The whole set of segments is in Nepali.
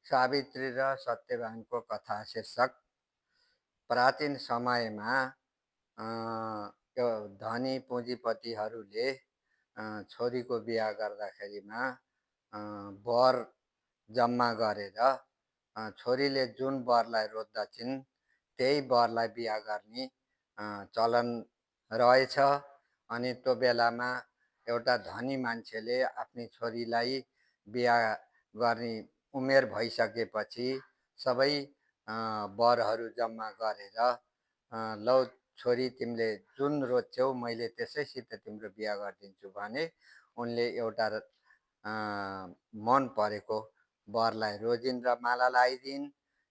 सावित्री र सत्यवानको कथा शीर्षक। प्राचीन समयमा अ, यो धनी पुँजीपतिहरूले छोरीको बिहा गर्दाखेरिमा अ, वर जम्मा गरेर छोरीले जुन वरलाई रोज्दछिन् त्यही वरलाई बिहा गर्ने चलन रहेछ। अनि त्यो बेलामा एउटा धनी मान्छेले आफ्नी छोरीलाई बिहा गर्ने उमेर भइसकेपछि सबै वरहरू जम्मा गरेर लौ छोरी तिमीले जुन रोज्छौ मैले त्यसैसित तिम्रो बिहा गरिदिन्छु भने उनले एउटा मन परेको वरलाई रोजिन् र माला लगाइदिइन्।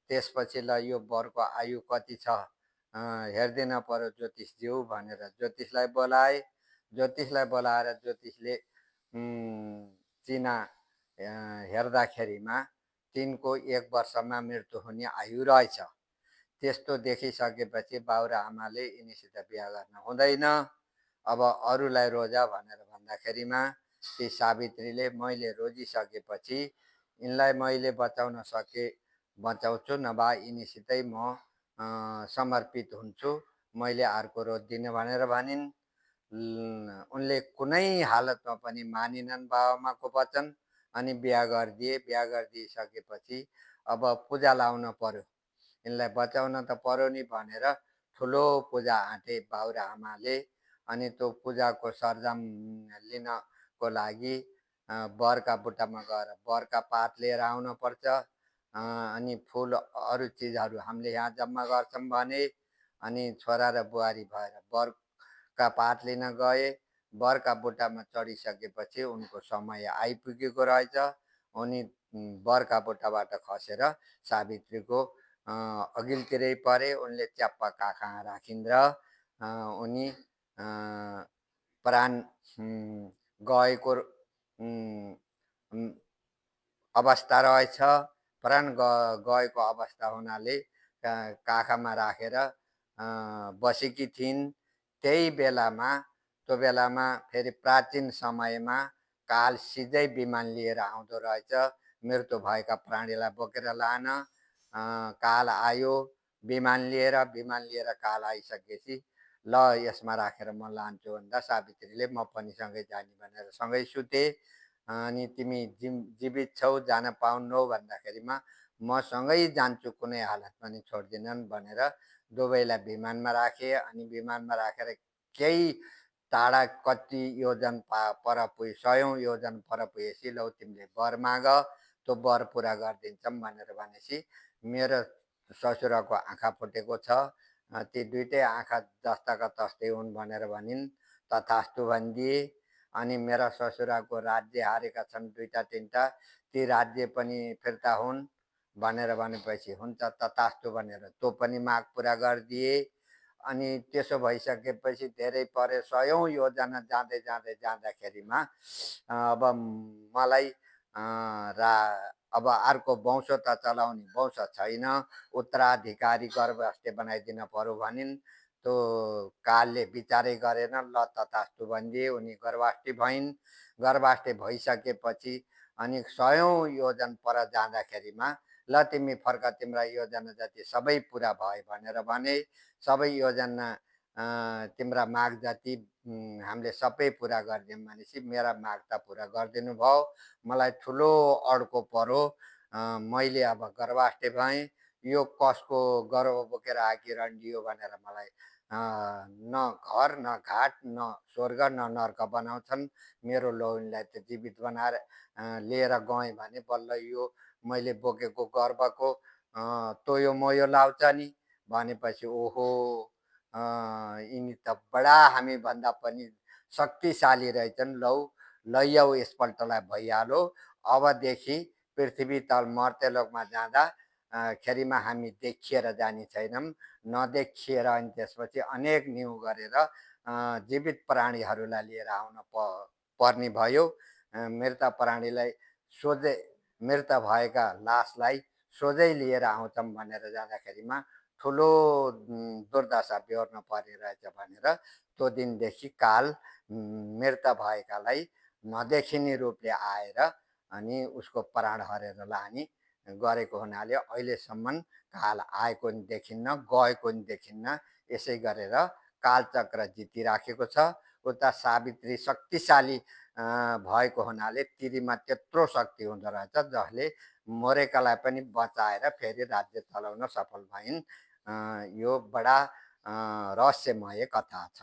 त्यसपछि ल यो वरको आयु कति छ हेरिदिन पर्यो ज्योतिषज्यू भनेर ज्योतिषलाई बोलाए। ज्योतिषलाई बोलाएर ज्योतिषले चिना हेर्दाखेरिमा तिनको 1 वर्षमा मृत्यु हुने आयु रहेछ। त्यस्तो देखिसकेपछि बाउ र आमाले यिनीसित बिहा गर्न हुँदैन, अब अरूलाई रोजा भनेर भन्दाखेरिमा ती सावित्रीले मैले रोजिसकेपछि यिनलाई मैले बचाउन सके बचाउँछु, नभए यिनीसितै म समर्पित हुन्छु, मैले अर्को रोज्दिनँ भनेर भनिन्। उनले कुनै हालतमा पनि मानिनन् बाबाआमाको वचन अनि बिहा गरिदिए। बिहा गरिदिइसकेपछि अब पूजा लाउन पर्यो, यिनलाई बचाउन त पर्यो नि भनेर ठुलो पूजा आँटे बाउ र आमाले। अनि त्यो पूजाको सरजाम लिनको लागि बरका बुट्टामा गएर बरका पात लिएर आउनुपर्छ। अनि फुल अरू चिजहरू हामीले यहाँ जम्मा गर्छौँ भने अनि छोरा र बुहारी भएर बरका पात लिन गए। बरका बुट्टामा चढिसकेपछि उनको समय आइपुगेको रहेछ। उनी बरका बुट्टाबाट खसेर सावित्रीको अघिल्तिरै परे। उनले च्याप्प काखमा राखिन् र उनी प्राण गएको अवस्था रहेछ। प्राण गएको अवस्था हुनाले काखमा राखेर बसेकी थिइन्। त्यही बेलामा त्यो बेलामा फेरि प्राचीन समयमा काल सिधै विमान लिएर आउँदो रहेछ मृत्यु भएका प्राणीलाई बोकेर लान। काल आयो विमान लिएर काल आइसकेपछि ल यसमा राखेर म लान्छु भन्दा सावित्रीले म पनि सँगै जाने भनेर सँगै सुते। अनि तिमी जीवित छौ जान पाउन्नौ भन्दाखेरिमा म सँगै जान्छु, कुनै हालतमा नि छोड्दिनन् भनेर दुवैलाई विमानमा राखे। अनि विमानमा राखेर केही टाढा कति योजन पर पुगे, 100औं योजन पर पुगेपछि लौ तिमीले वर माग, त्यो वर पुरा गरिदिन्छौँ भनेर भनेपछि मेरो ससुराको आँखा फुटेको छ, ती दुइटै आँखा जस्ताका तस्तै हुन् भनेर भनिन्। तथास्तु भनिदिए। अनि मेरा ससुराको राज्य हारेका छन् 2-3टा, ती राज्य पनि फिर्ता हुन् भनेर भनेपछि हुन्छ तथास्तु भनेर त्यो पनि माग पुरा गरिदिए। अनि त्यसो भइसकेपछि धेरै परे 100औं योजना जाँदाखेरिमा अब मलाई रा अब अर्को वंश त चलाउने वंश छैन, उत्तराधिकारी गर्भस्थे बनाइदिन पर्यो भनिन्। त्यो कालले विचारै गरेन, ल तथास्तु भनिदिए। उनी गर्भाष्ठी भइन्। गर्भाष्ठी भइसकेपछि अनि 100औं योजन पर जाँदाखेरिमा ल तिमी फर्क, तिम्रा योजना जति सबै पुरा भए भनेर भने। सबै योजना तिम्रा माग जति हामीले सबै पुरा गरिदियौँ भनेपछि मेरा माग त पुरा गरिदिनु भयो, मलाई ठुलो अड्को पर्यो, मैले अब गर्भाष्ठी भएँ, यो कसको गर्भ बोकेर आकी रन्डियो भनेर मलाई न घर न घाट न स्वर्ग न नर्क बनाउँछन्। मेरो लोग्नेलाई त जीवित बनाएर लिएर गएँ भने बल्ल यो मैले बोकेको गर्भको तोयो मोयो लाउँछ नि भनेपछि ओहो यिनी त बडा हामी भन्दा पनि शक्तिशाली रहेछन्, लौ लैयाउ यसपल्टलाई भइहाल्यो, अबदेखि पृथ्वी तल मर्त्यलोकमा जाँदा खेरिमा हामी देखिएर जाने छैनौँ, नदेखिएर अनि त्यसपछि अनेक न्यु गरेर जीवित प्राणीहरूलाई लिएर आउन पर्ने भयो। मृत प्राणीलाई सोझै मृत भएका लासलाई सोझै लिएर आउँछौँ भनेर जाँदाखेरिमा ठुलो दुर्दशा बेहोर्न पर्ने रहेछ भनेर त्यो दिनदेखि काल मृत भएकालाई नदेखिने रूपले आएर अनि उसको प्राण हरेर लाने गरेको हुनाले अहिलेसम्म काल आएको नि देखिन्न, गएको नि देखिन्न। यसै गरेर कालचक्र जितिराखेको छ। उता सावित्री शक्तिशाली भएको हुनाले तिरीमा त्यत्रो शक्ति हुँदो रहेछ जसले मरेकालाई पनि बचाएर फेरि राज्य चलाउन सफल भइन्। यो बडा रहस्यमय कथा छ।